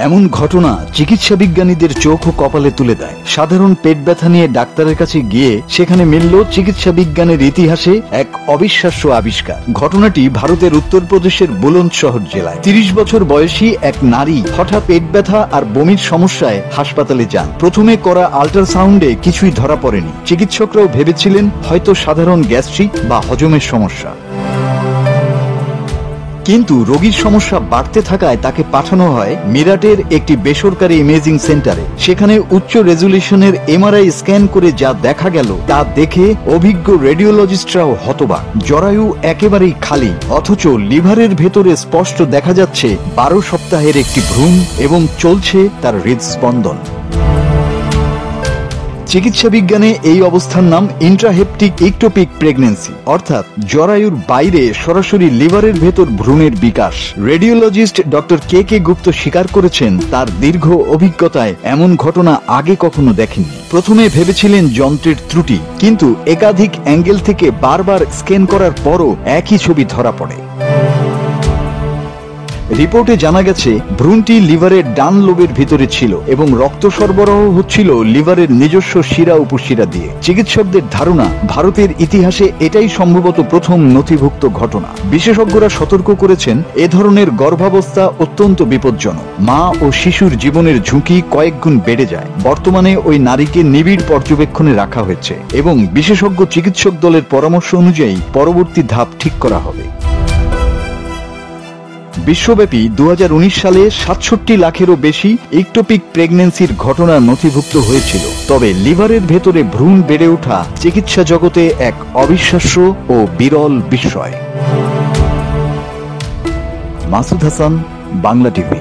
এমন ঘটনা চিকিৎসা বিজ্ঞানীদের চোখ ও কপালে তুলে দেয়। সাধারণ পেট ব্যথা নিয়ে ডাক্তারের কাছে গিয়ে সেখানে মিলল চিকিৎসা বিজ্ঞানের ইতিহাসে এক অবিশ্বাস্য আবিষ্কার। ঘটনাটি ভারতের উত্তরপ্রদেশের বুলন্দশহর জেলায়। ৩০ বছর বয়সী এক নারী হঠাৎ পেট ব্যথা আর বমির সমস্যায় হাসপাতালে যান। প্রথমে করা আল্ট্রাসাউন্ডে কিছুই ধরা পড়েনি। চিকিৎসকরাও ভেবেছিলেন হয়তো সাধারণ গ্যাস্ট্রিক বা হজমের সমস্যা। কিন্তু রোগীর সমস্যা বাড়তে থাকায় তাকে পাঠানো হয় মিরাটের একটি বেসরকারি ইমেজিং সেন্টারে। সেখানে উচ্চ রেজুলেশনের এমআরআই স্ক্যান করে যা দেখা গেল তা দেখে অভিজ্ঞ রেডিওলজিস্টরাও হতবাক। জরায়ু একেবারেই খালি, অথচ লিভারের ভেতরে স্পষ্ট দেখা যাচ্ছে 12 সপ্তাহের একটি ভ্রূণ এবং চলছে তার হৃদস্পন্দন। চিকিৎসা বিজ্ঞানে এই অবস্থার নাম ইন্ট্রাহেপটিক ইকটোপিক প্রেগন্যান্সি, অর্থাৎ জরায়ুর বাইরে সরাসরি লিভারের ভেতর ভ্রূণের বিকাশ। রেডিওলজিস্ট ডক্টর কে গুপ্ত স্বীকার করেছেন তার দীর্ঘ অভিজ্ঞতায় এমন ঘটনা আগে কখনো দেখেননি। প্রথমে ভেবেছিলেন যন্ত্রের ত্রুটি, কিন্তু একাধিক অ্যাঙ্গেল থেকে বারবার স্ক্যান করার পরও একই ছবি ধরা পড়ে। রিপোর্টে জানা গেছে ভ্রূণটি লিভারের ডান লোবের ভিতরে ছিল এবং রক্ত সরবরাহ হচ্ছিল লিভারের নিজস্ব শিরা উপশিরা দিয়ে। চিকিৎসকদের ধারণা ভারতের ইতিহাসে এটাই সম্ভবত প্রথম নথিভুক্ত ঘটনা। বিশেষজ্ঞরা সতর্ক করেছেন এ ধরনের গর্ভাবস্থা অত্যন্ত বিপজ্জনক। মা ও শিশুর জীবনের ঝুঁকি কয়েক গুণ বেড়ে যায়। বর্তমানে ওই নারীকে নিবিড় পর্যবেক্ষণে রাখা হয়েছে এবং বিশেষজ্ঞ চিকিৎসক দলের পরামর্শ অনুযায়ী পরবর্তী ধাপ ঠিক করা হবে। বিশ্বব্যাপী 2019 সালে 67 লাখেরও বেশি ইকটোপিক প্রেগন্যান্সির ঘটনা নথিভুক্ত হয়েছিল। তবে লিভারের ভেতরে ভ্রূণ বেড়ে ওঠা চিকিৎসা জগতে এক অবিশ্বাস্য ও বিরল বিষয়। মাসুদ হাসান, বাংলা টিভি।